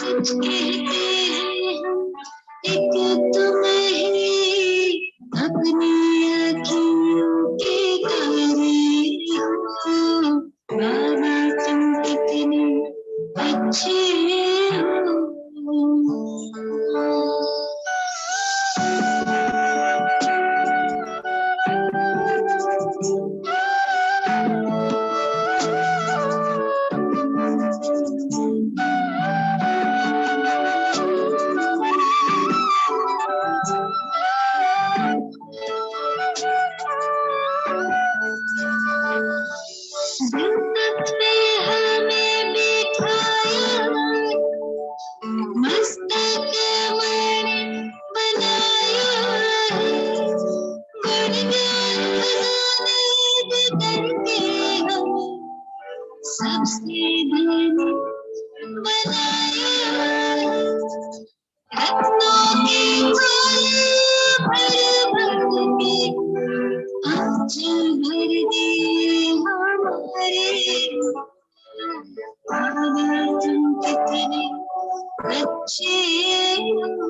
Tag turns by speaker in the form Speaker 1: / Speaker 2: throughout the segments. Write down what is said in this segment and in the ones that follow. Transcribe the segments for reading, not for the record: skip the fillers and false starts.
Speaker 1: सच कहते हैं हम एक तुम ही अपनी अखियों के तारे हो। बाबा तुम कितने अच्छे हो। पे हमें बिठाया, मस्तक मन बनाया है। गुणगान बनाने करके हमें सबसे धनी बनाया है। रत्नों की माला भर भर के आंचल भर दिए हमारे। बाबा तुम कितने अच्छे हो।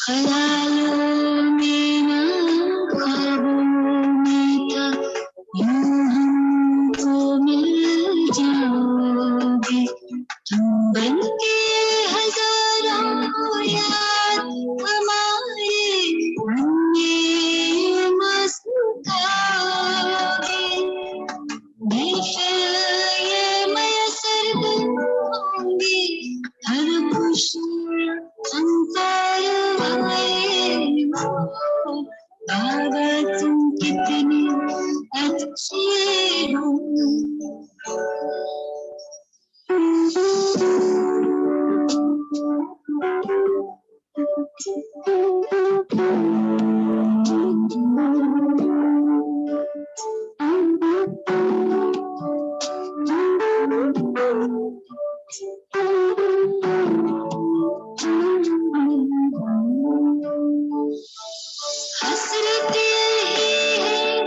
Speaker 1: ख्यालों में ना ख्वाबों में था, यूं हमको मिल जाओगे तुम बनके हजारों याद हमारे मन में मुस्कुराओगे। महफिल ये मैसर होंगी, हर खुशियाँ अंतर आए हो। बाबा तुम कितने अच्छे हो। हसरत यही है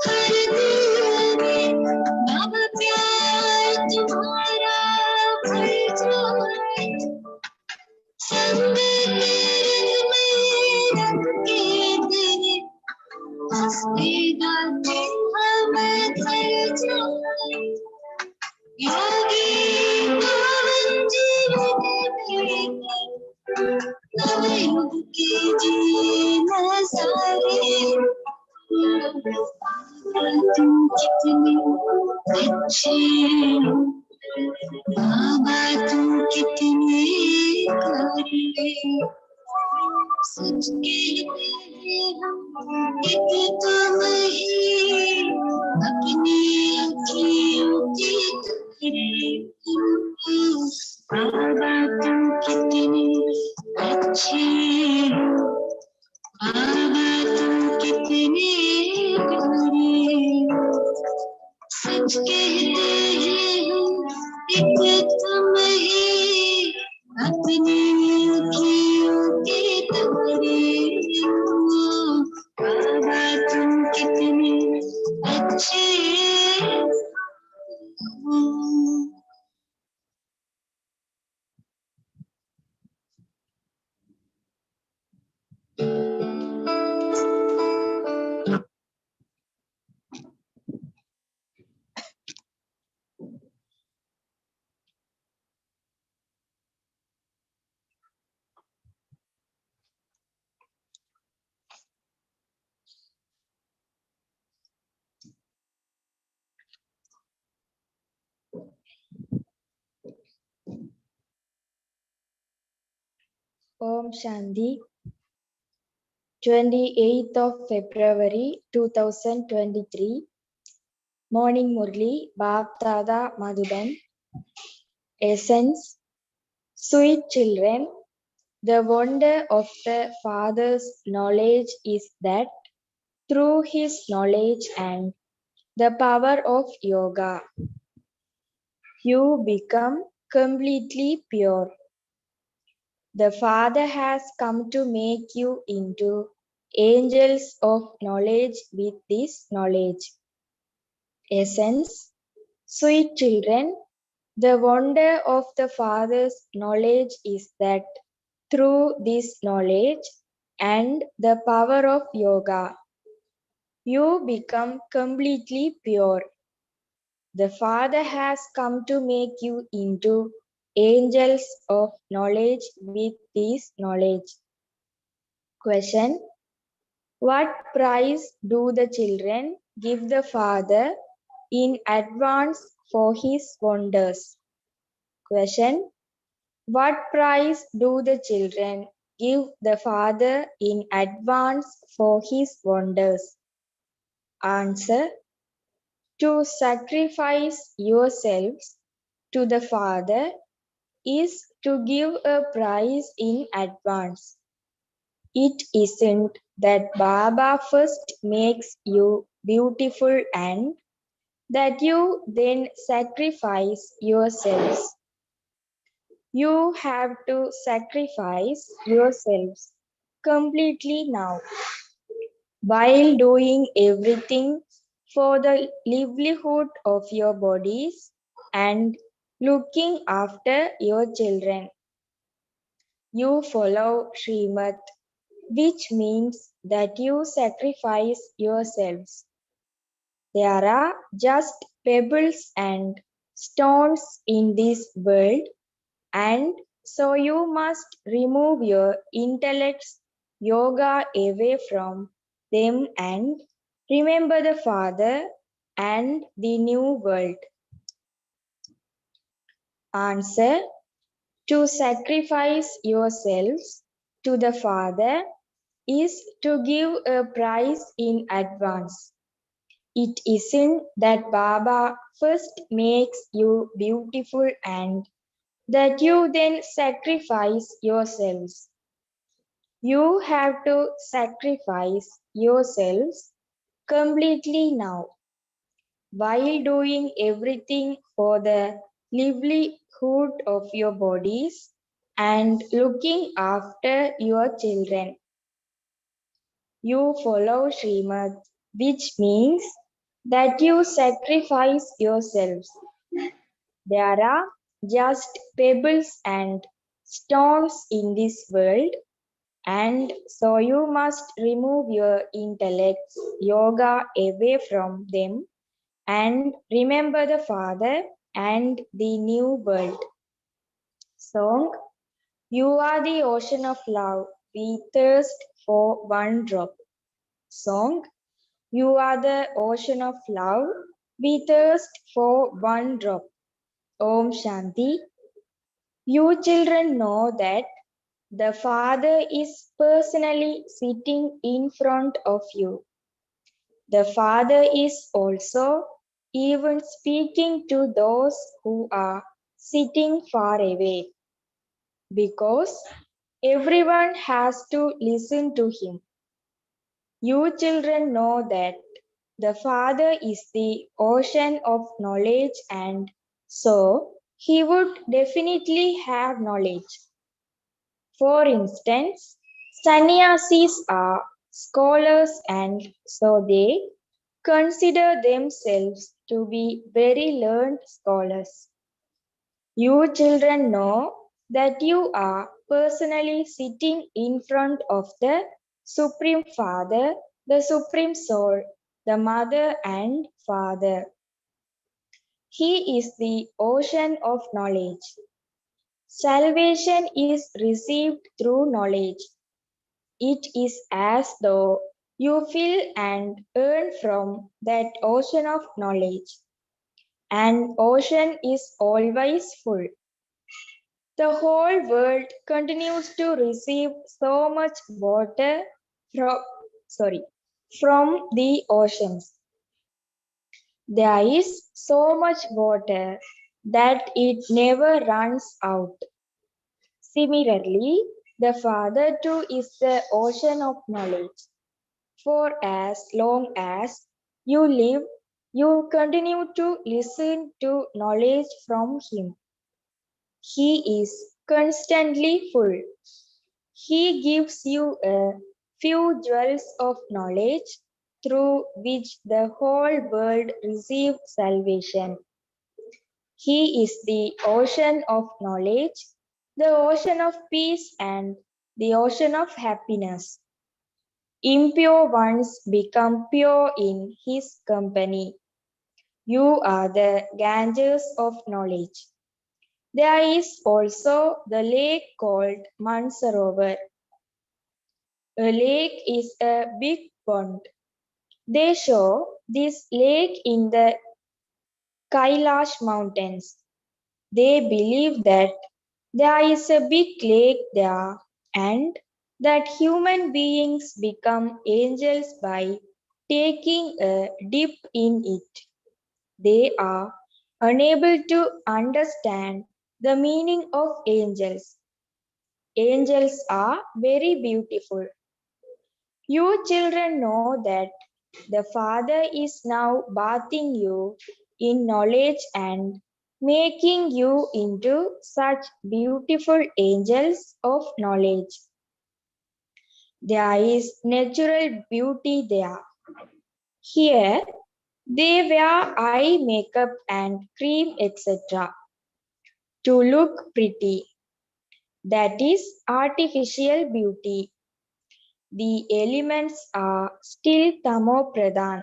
Speaker 1: हर दिल में, बाबा प्यार तुम्हारा भर जाए। संग तेरे में रख के तेरे हंसते गाते हम थर जाए। योगी पावन जीवन में नवयुग के जीना सारे। तुम कितने अच्छे हो। बाबा तुम कितने प्यारे। सच कहते हैं हम एक तुम ही अपनी अखियों की तारे हो। बाबा तुम कितने अच्छे हो। बाबा तुम कितने प्यारे। सच कहते हैं हम एक तुम ही अपनी अखियों के तारे हो। बाबा तुम कितने अच्छे हो।
Speaker 2: Om Shanti. 28th of February 2023. Morning Murli, Bap Dada Madhuban. Essence. Sweet children, the wonder of the Father's knowledge is that through his knowledge and The power of yoga. You become completely pure. The Father has come to make you into angels of knowledge with this knowledge. Essence, sweet children, the wonder of the Father's knowledge is that through this knowledge and the power of yoga, you become completely pure. The Father has come to make you into angels of knowledge with this knowledge. Question: what prize do the children give the Father in advance for his wonders? Question: what prize do the children give the Father in advance for his wonders? Answer: to sacrifice yourselves to the Father is to give a prize in advance. It isn't that Baba first makes you beautiful and that you then sacrifice yourselves. You have to sacrifice yourselves completely now while doing everything for the livelihood of your bodies and looking after your children. You follow Srimad, which means that you sacrifice yourselves. There are just pebbles and stones in this world, and so you must remove your intellect's yoga away from them and remember the Father and the new world. Answer: to sacrifice yourselves to the Father is to give a prize in advance. It isn't that Baba first makes you beautiful and that you then sacrifice yourselves. You have to sacrifice yourselves completely now while doing everything for the livelihood of your bodies and looking after your children. You follow Srimad, which means that you sacrifice yourselves. There are just pebbles and stones in this world, and so you must remove your intellect's yoga away from them and remember the Father and the new world. Song: you are the ocean of love, we thirst for one drop. Song: you are the ocean of love, we thirst for one drop. Om Shanti. You children know that the Father is personally sitting in front of you. The Father is also even speaking to those who are sitting far away, because everyone has to listen to him. You children know that the Father is the ocean of knowledge, and so he would definitely have knowledge. For instance, sannyasis are scholars, and so they consider themselves to be very learned scholars. You children know that you are personally sitting in front of the Supreme Father, the Supreme Soul, the Mother and Father. He is the ocean of knowledge. Salvation is received through knowledge. It is as though you fill and earn from that ocean of knowledge. An ocean is always full. The whole world continues to receive so much water from, from the oceans. There is so much water that it never runs out. Similarly, the Father too is the ocean of knowledge. For as long as you live, You continue to listen to knowledge from him. He is constantly full. He gives you a few jewels of knowledge through which the whole world receives salvation. He is the ocean of knowledge, the ocean of peace, and the ocean of happiness. Impure ones become pure in his company. You are the Ganges of knowledge. There is also the lake called Mansarovar. A lake is a big pond. They show this lake in the Kailash mountains. They believe that there is a big lake there and that human beings become angels by taking a dip in it. They are unable to understand the meaning of angels. Angels are very beautiful. You children know that the Father is now bathing you in knowledge and making you into such beautiful angels of knowledge. There is natural beauty there. Here, they wear eye makeup and cream, etc. to look pretty. That is artificial beauty. The elements are still Tamo Pradhan.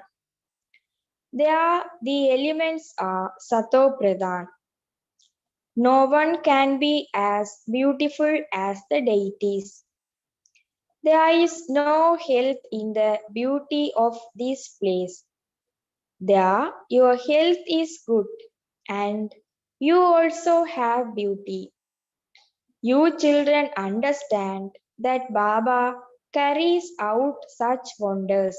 Speaker 2: The elements are Sato Pradhan. No one can be as beautiful as the deities. There is no health in the beauty of this place. There, your health is good, and you also have beauty. You children understand that Baba carries out such wonders.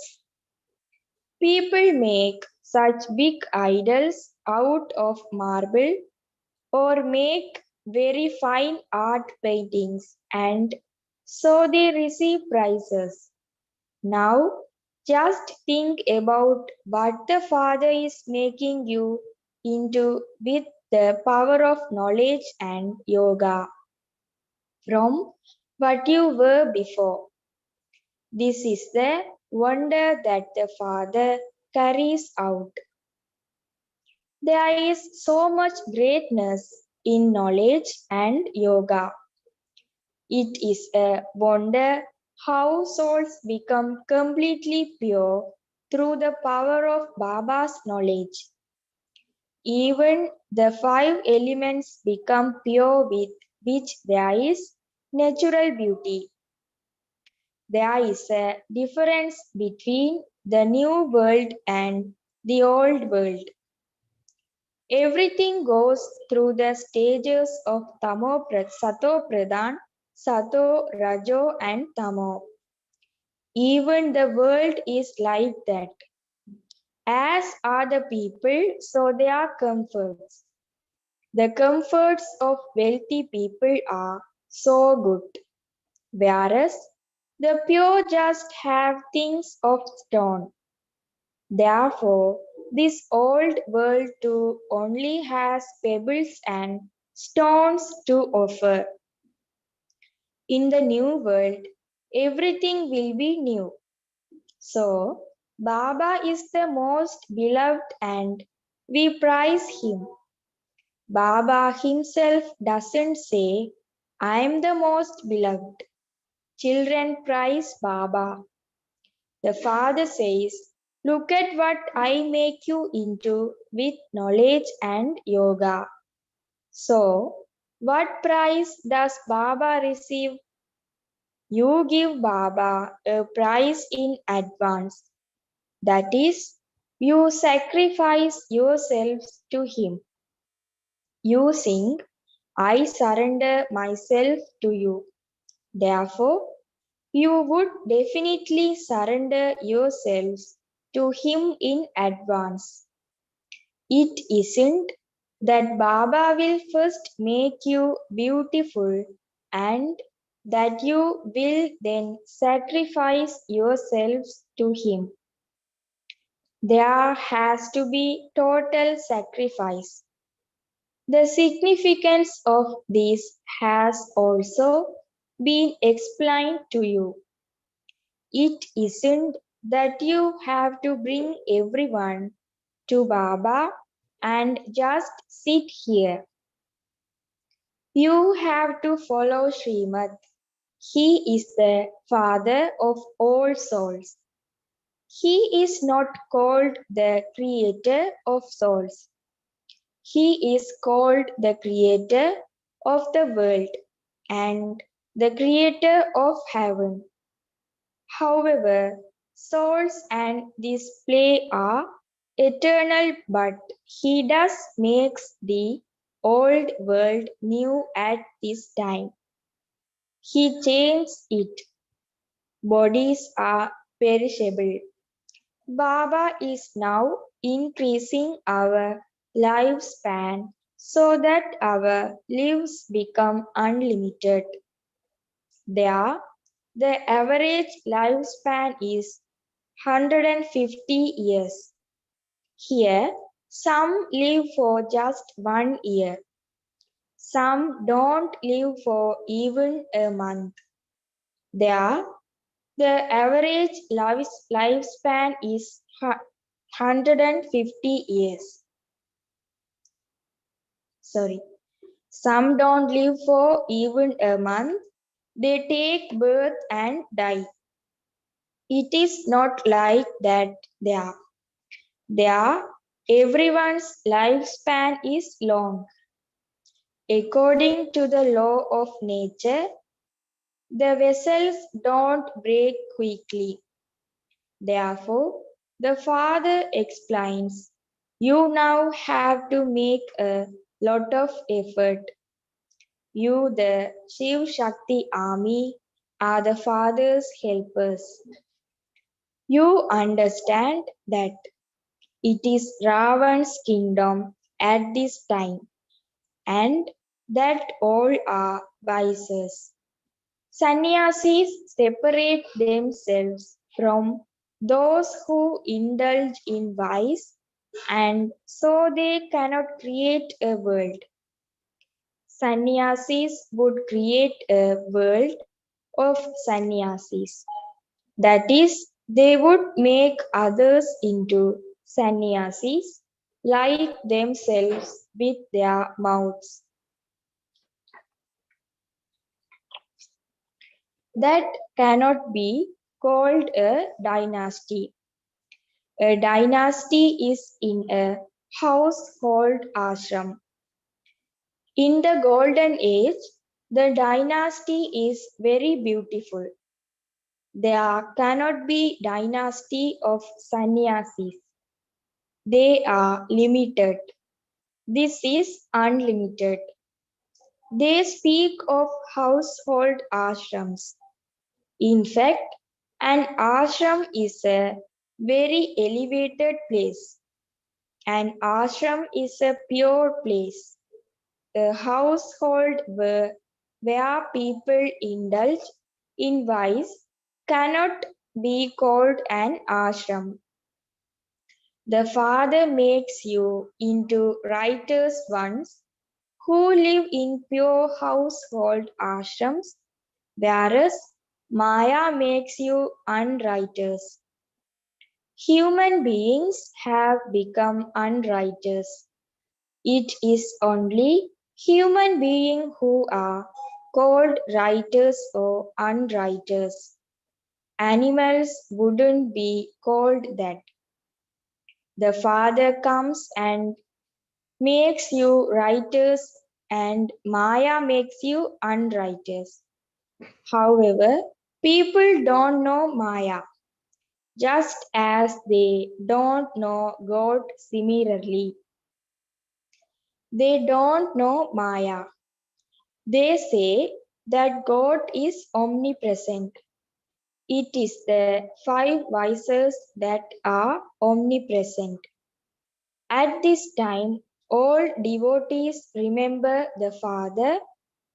Speaker 2: People make such big idols out of marble or make very fine art paintings and so they receive prizes. Now, just think about what the Father is making you into with the power of knowledge and yoga from what you were before. This is the wonder that the Father carries out. There is so much greatness in knowledge and yoga. It is a wonder how souls become completely pure through the power of Baba's knowledge. Even the five elements become pure with which there is natural beauty. There is a difference between the new world and the old world. Everything goes through the stages of Sato Pradhan, Sato, Rajo, and Tamo. Even the world is like that. As are the people, so they are comforts. The comforts of wealthy people are so good, whereas the pure just have things of stone. Therefore, this old world too only has pebbles and stones to offer. In the new world, everything will be new. So, Baba is the most beloved and we prize him. Baba himself doesn't say, I am the most beloved. Children prize Baba. The Father says, look at what I make you into with knowledge and yoga. So, what prize does Baba receive? You give Baba a prize in advance. That is, you sacrifice yourselves to him. You sing, I surrender myself to you. Therefore, you would definitely surrender yourselves to him in advance. It isn't that Baba will first make you beautiful and that you will then sacrifice yourselves to him. There has to be total sacrifice. The significance of this has also been explained to you. It isn't that you have to bring everyone to Baba and just sit here. You have to follow Srimad. He is the Father of all souls. He is not called the Creator of souls. He is called the Creator of the world and the Creator of heaven. However, souls and this play are eternal, but he does makes the old world new at this time. He changes it. Bodies are perishable. Baba is now increasing our lifespan so that our lives become unlimited. There, the average lifespan is 150 years. Here, some live for just 1 year. Some don't live for even a month. There, the average lifespan is 150 years. Sorry. Some don't live for even a month. They take birth and die. It is not like that there. There, everyone's lifespan is long. According to the law of nature, the vessels don't break quickly. Therefore, the Father explains, you now have to make a lot of effort. You, the Shiv Shakti army, are the Father's helpers. You understand that it is Ravan's kingdom at this time, and that all are vices. Sannyasis separate themselves from those who indulge in vice, and so they cannot create a world. Sannyasis would create a world of sannyasis. That is, they would make others into sannyasis like themselves with their mouths. That cannot be called a dynasty. A dynasty is in a house called ashram. In the golden age, the dynasty is very beautiful. There cannot be dynasty of sannyasis. They are limited. This is unlimited. They speak of household ashrams. In fact, an ashram is a very elevated place. An ashram is a pure place. A household where people indulge in vice cannot be called an ashram. The Father makes you into righteous ones who live in pure household ashrams, whereas Maya makes you unrighteous. Human beings have become unrighteous. It is only human beings who are called righteous or unrighteous. Animals wouldn't be called that. The Father comes and makes you righteous and Maya makes you unrighteous. However, people don't know Maya, just as they don't know God similarly. They don't know Maya. They say that God is omnipresent. It is the five vices that are omnipresent. At this time, all devotees remember the Father,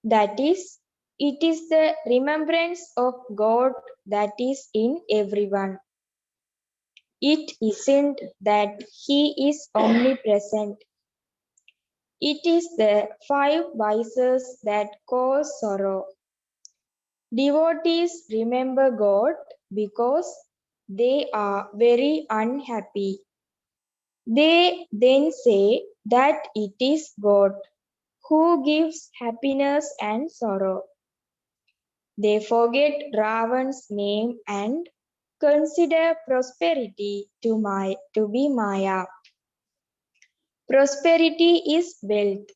Speaker 2: that is, it is the remembrance of God that is in everyone. It isn't that he is omnipresent. It is the five vices that cause sorrow. Devotees remember God because they are very unhappy. They then say that it is God who gives happiness and sorrow. They forget Ravan's name and consider prosperity to be Maya. Prosperity is wealth.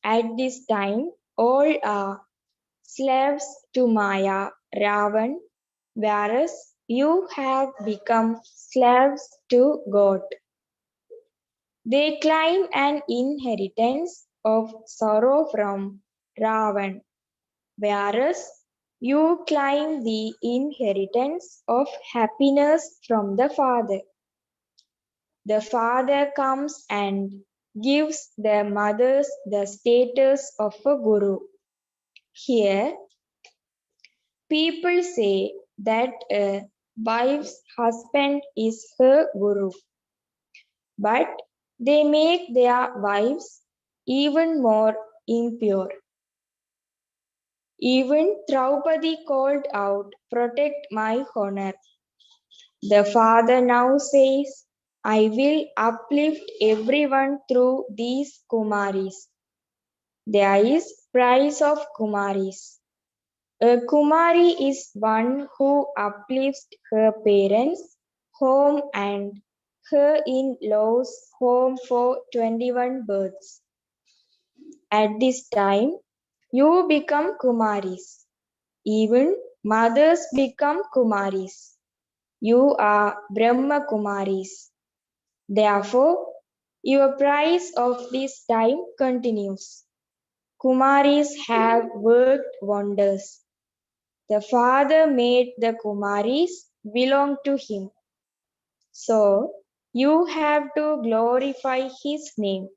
Speaker 2: At this time, all are slaves to Maya, Ravan, whereas you have become slaves to God. They claim an inheritance of sorrow from Ravan, whereas you claim the inheritance of happiness from the Father. The Father comes and gives the mothers the status of a guru. Here, people say that a wife's husband is her guru, but they make their wives even more impure. Even Draupadi called out, "Protect my honor." The father now says, "I will uplift everyone through these Kumaris." There is price of Kumaris. A Kumari is one who uplifts her parents' home and her in-laws' home for 21 births. At this time, you become Kumaris. Even mothers become Kumaris. You are Brahma Kumaris. Therefore, your price of this time continues. Kumaris have worked wonders. The Father made the Kumaris belong to him. So, you have to glorify his name.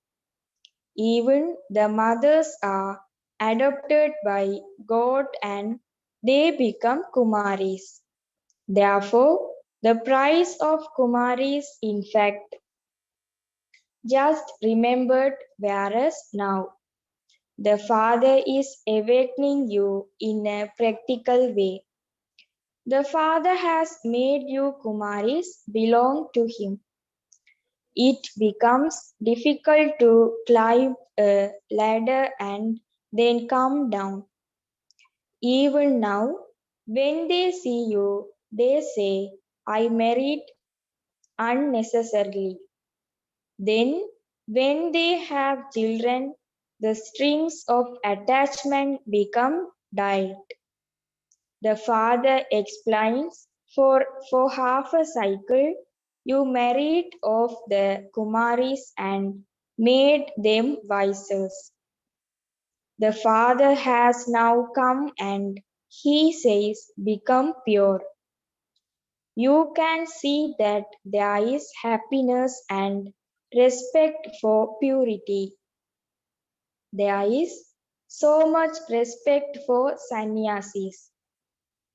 Speaker 2: Even the mothers are adopted by God and they become Kumaris. Therefore, the price of Kumaris, in fact, just remembered, whereas now the Father is awakening you in a practical way. The Father has made you Kumaris belong to him. It becomes difficult to climb a ladder and then come down. Even now, when they see you, they say, "I married unnecessarily." Then, when they have children, the strings of attachment become dialed. The father explains, for half a cycle, you married off the Kumaris and made them vices. The Father has now come and he says, become pure. You can see that there is happiness and respect for purity. There is so much respect for sannyasis.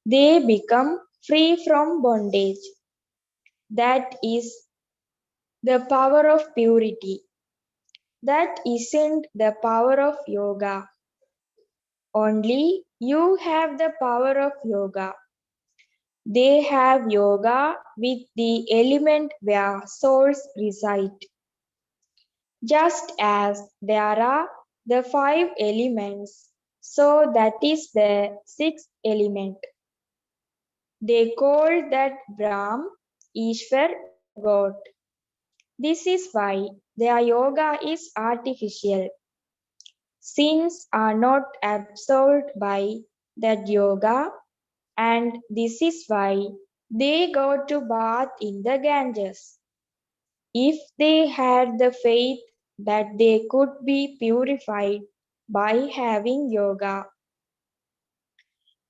Speaker 2: They become free from bondage. That is the power of purity. That isn't the power of yoga. Only you have the power of yoga. They have yoga with the element where souls reside. Just as there are the five elements, so that is the sixth element. They call that Brahm, Ishwar, God. This is why their yoga is artificial. Sins are not absolved by that yoga, and this is why they go to bath in the Ganges. If they had the faith that they could be purified by having yoga,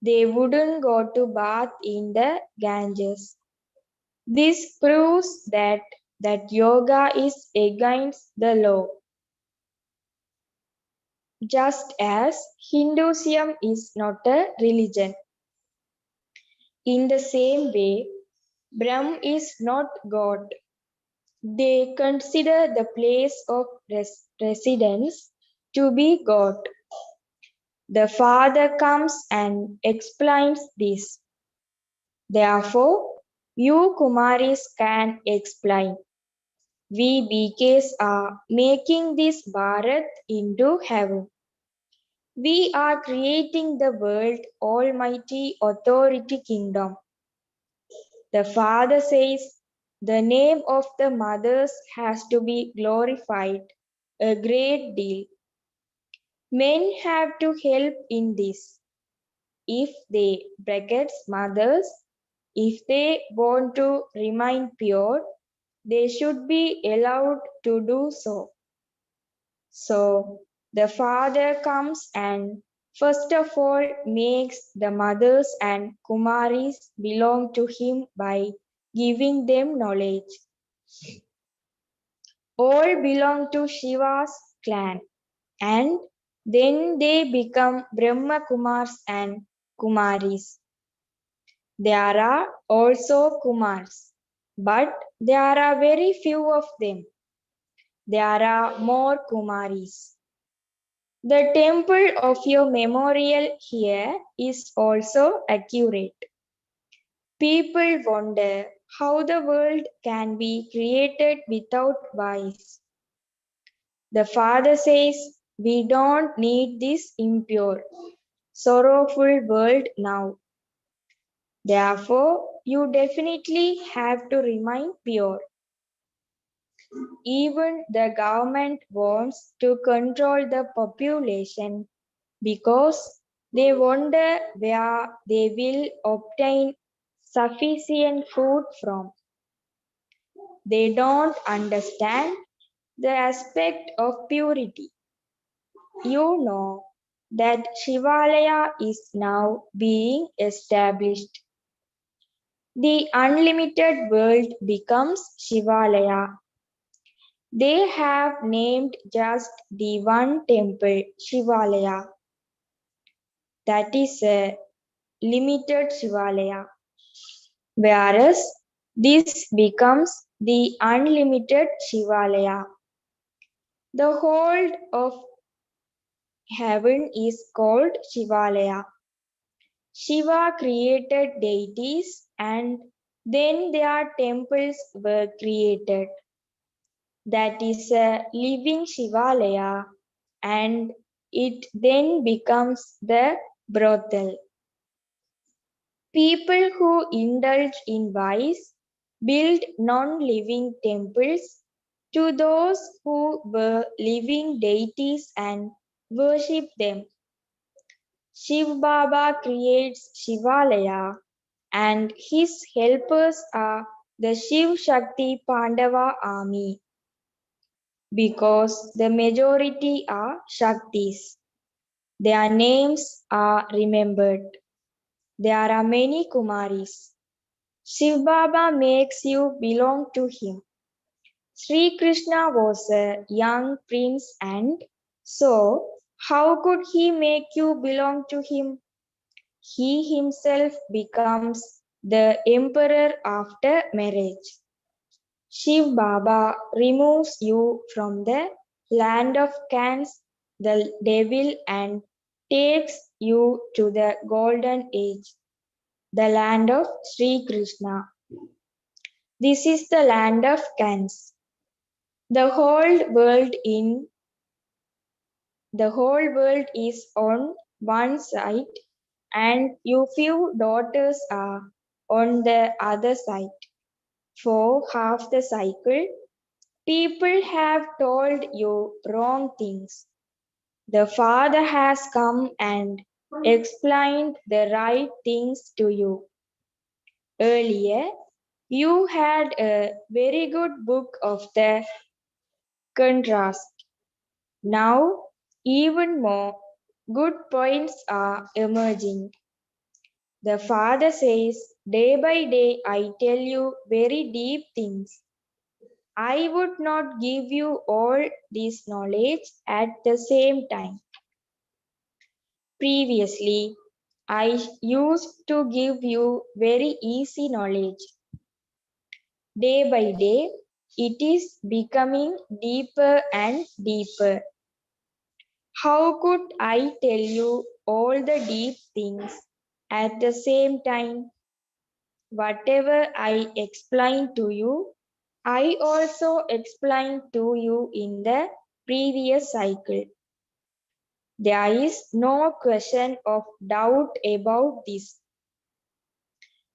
Speaker 2: they wouldn't go to bath in the Ganges. This proves that yoga is against the law. Just as Hinduism is not a religion. In the same way, Brahm is not God. They consider the place of residence to be God. The Father comes and explains this. Therefore, you Kumaris can explain. We BKs are making this Bharat into heaven. We are creating the world almighty authority kingdom. The Father says the name of the mothers has to be glorified a great deal. Men have to help in this. If they brackets mothers, if they want to remain pure, they should be allowed to do so. So the Father comes and first of all makes the mothers and Kumaris belong to him by giving them knowledge. All belong to Shiva's clan, and then they become Brahma Kumars and Kumaris. There are also Kumars, but there are very few of them. There are more Kumaris. The temple of your memorial here is also accurate. People wonder how the world can be created without vice. The Father says, we don't need this impure, sorrowful world now. Therefore, you definitely have to remain pure. Even the government wants to control the population because they wonder where they will obtain sufficient food from. They don't understand the aspect of purity. You know that Shivalaya is now being established. The unlimited world becomes Shivalaya. They have named just the one temple, Shivalaya. That is a limited Shivalaya. Whereas this becomes the unlimited Shivalaya. The whole of heaven is called Shivalaya. Shiva created deities and then their temples were created. That is a living Shivalaya and it then becomes the brothel. People who indulge in vice build non-living temples to those who were living deities and worship them. Shiv Baba creates Shivalaya and his helpers are the Shiv Shakti Pandava army because the majority are Shaktis. Their names are remembered. There are many Kumaris. Shiv Baba makes you belong to him. Sri Krishna was a young prince and so how could he make you belong to him? He himself becomes the emperor after marriage. Shiv Baba removes you from the land of Kans, the devil, and takes you to the golden age, the land of Sri Krishna. This is the land of Kans. The whole world is on one side and your few daughters are on the other side. For half the cycle, people have told you wrong things. The Father has come and explained the right things to you. Earlier, you had a very good book of the contrast. Now, even more good points are emerging. The Father says, day by day I tell you very deep things. I would not give you all this knowledge at the same time. Previously, I used to give you very easy knowledge. Day by day, it is becoming deeper and deeper. How could I tell you all the deep things at the same time? Whatever I explained to you, I also explained to you in the previous cycle. There is no question of doubt about this.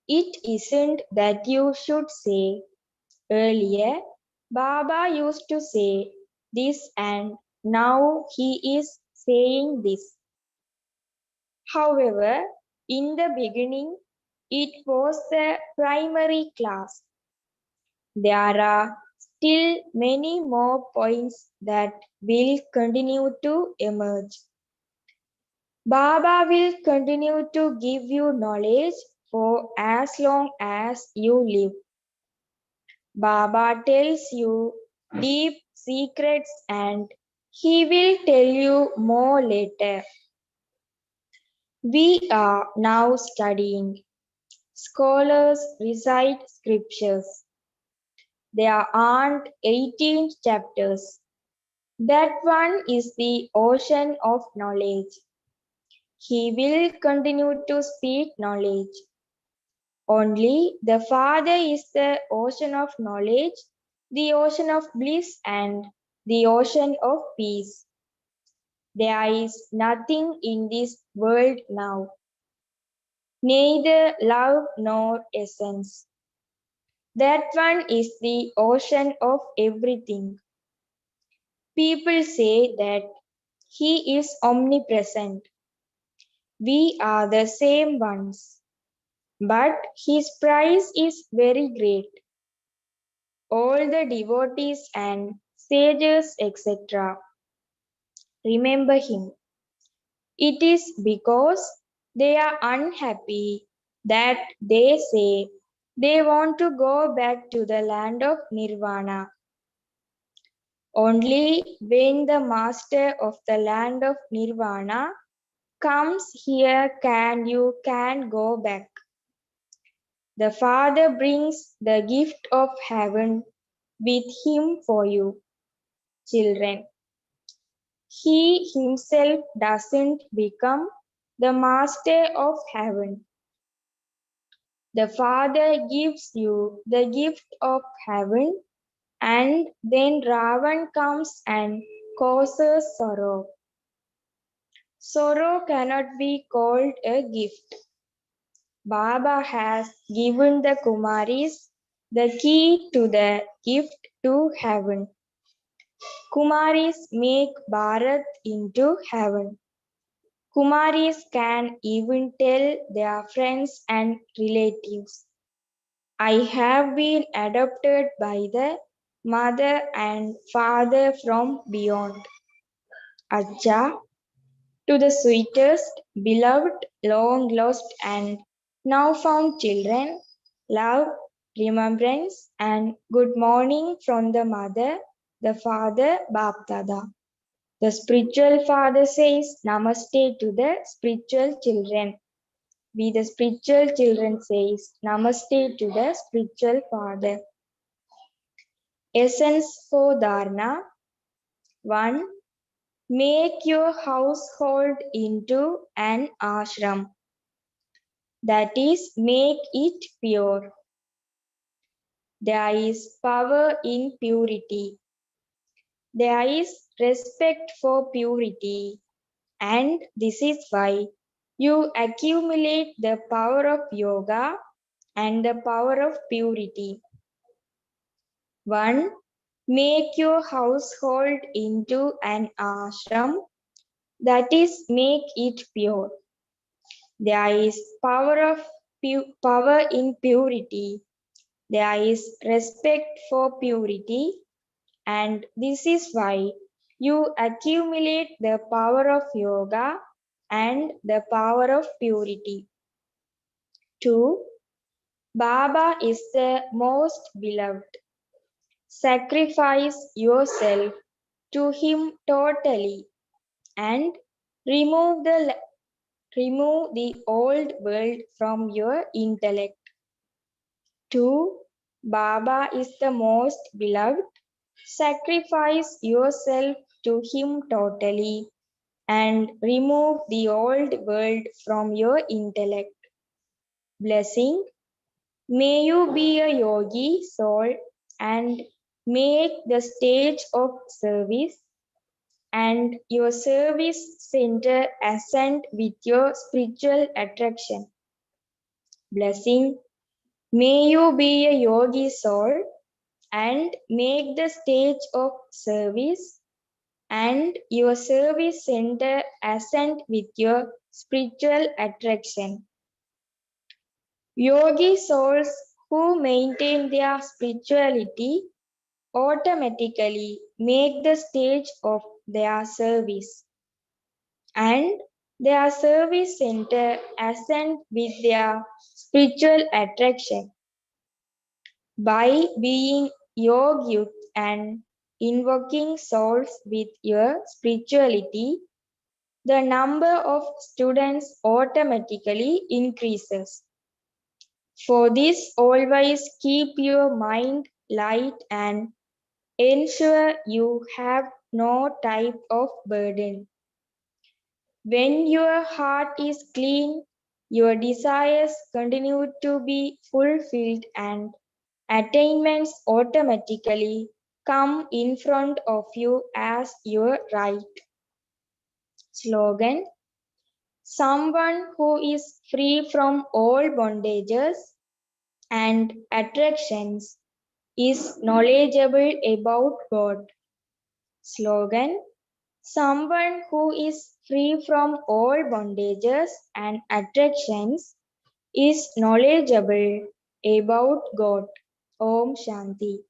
Speaker 2: It isn't that you should say, earlier, Baba used to say this and now he is saying this. However, in the beginning, it was the primary class. There are still many more points that will continue to emerge. Baba will continue to give you knowledge for as long as you live. Baba tells you deep secrets and he will tell you more later. We are now studying. Scholars recite scriptures. There aren't 18 chapters. That one is the ocean of knowledge. He will continue to speak knowledge. Only the Father is the ocean of knowledge, the ocean of bliss, and the ocean of peace. There is nothing in this world now, neither love nor essence. That one is the ocean of everything. People say that He is omnipresent. We are the same ones, but His price is very great. All the devotees and sages, etc., remember Him. It is because they are unhappy that they say they want to go back to the land of Nirvana. Only when the master of the land of Nirvana comes here can go back. The Father brings the gift of heaven with him for you, children. He himself doesn't become the master of heaven. The Father gives you the gift of heaven, and then Ravan comes and causes sorrow. Sorrow cannot be called a gift. Baba has given the Kumaris the key to the gift to heaven. Kumaris make Bharat into heaven. Kumaris can even tell their friends and relatives, I have been adopted by the mother and father from beyond. Ajja, to the sweetest, beloved, long lost, and now found children, love, remembrance, and good morning from the mother, the father, Bapdada. The spiritual father says Namaste to the spiritual children. We, the spiritual children, says Namaste to the spiritual father. Essence for Dharna. 1. Make your household into an ashram. That is, make it pure. There is power in purity. There is respect for purity. And this is why you accumulate the power of yoga and the power of purity. 1. Make your household into an ashram. That is, make it pure. There is power in purity. There is respect for purity, and this is why you accumulate the power of yoga and the power of purity. 2. Baba is the most beloved. Sacrifice yourself to him totally and remove the old world from your intellect. 2. Baba is the most beloved. Sacrifice yourself to him totally and remove the old world from your intellect. Blessing. May you be a yogi soul and make the stage of service and your service center ascend with your spiritual attraction. Blessing. May you be a yogi soul and make the stage of service and your service center ascend with your spiritual attraction. Yogi souls who maintain their spirituality automatically make the stage of their service and their service center ascend with their spiritual attraction. By being yogyut and invoking souls with your spirituality, the number of students automatically increases. For this, always keep your mind light and ensure you have no type of burden. When your heart is clean, your desires continue to be fulfilled and attainments automatically come in front of you as your right. Slogan. Someone who is free from all bondages and attractions is knowledgeable about God. Slogan. Someone who is free from all bondages and attractions is knowledgeable about God. Om Shanti.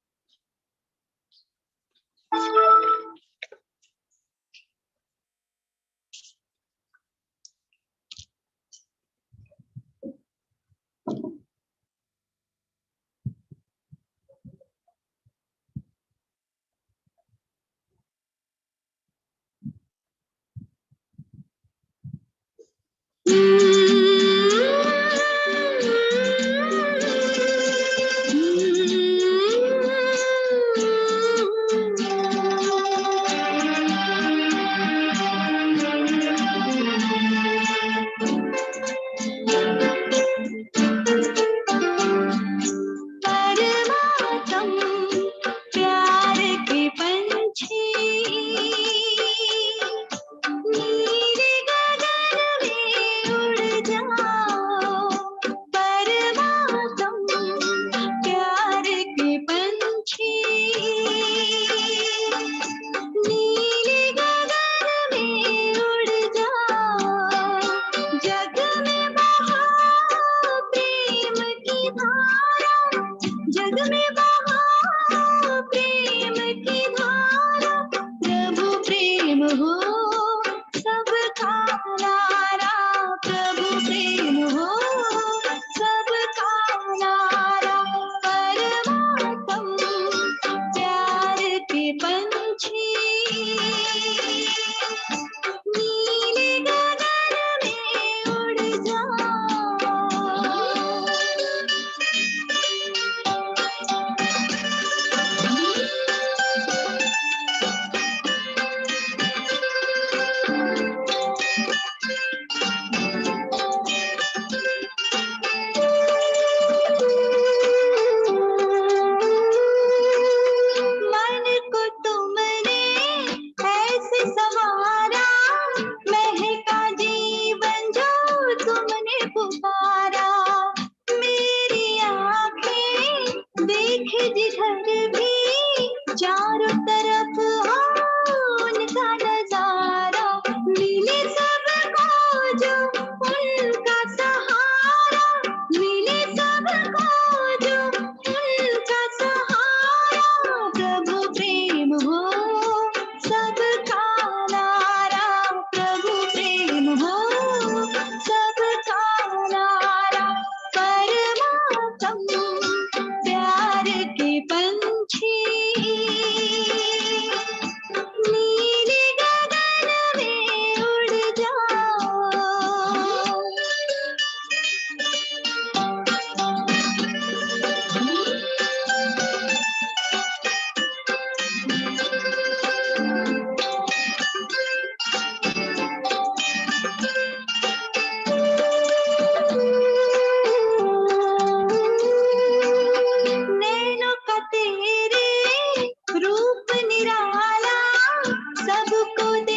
Speaker 1: को दे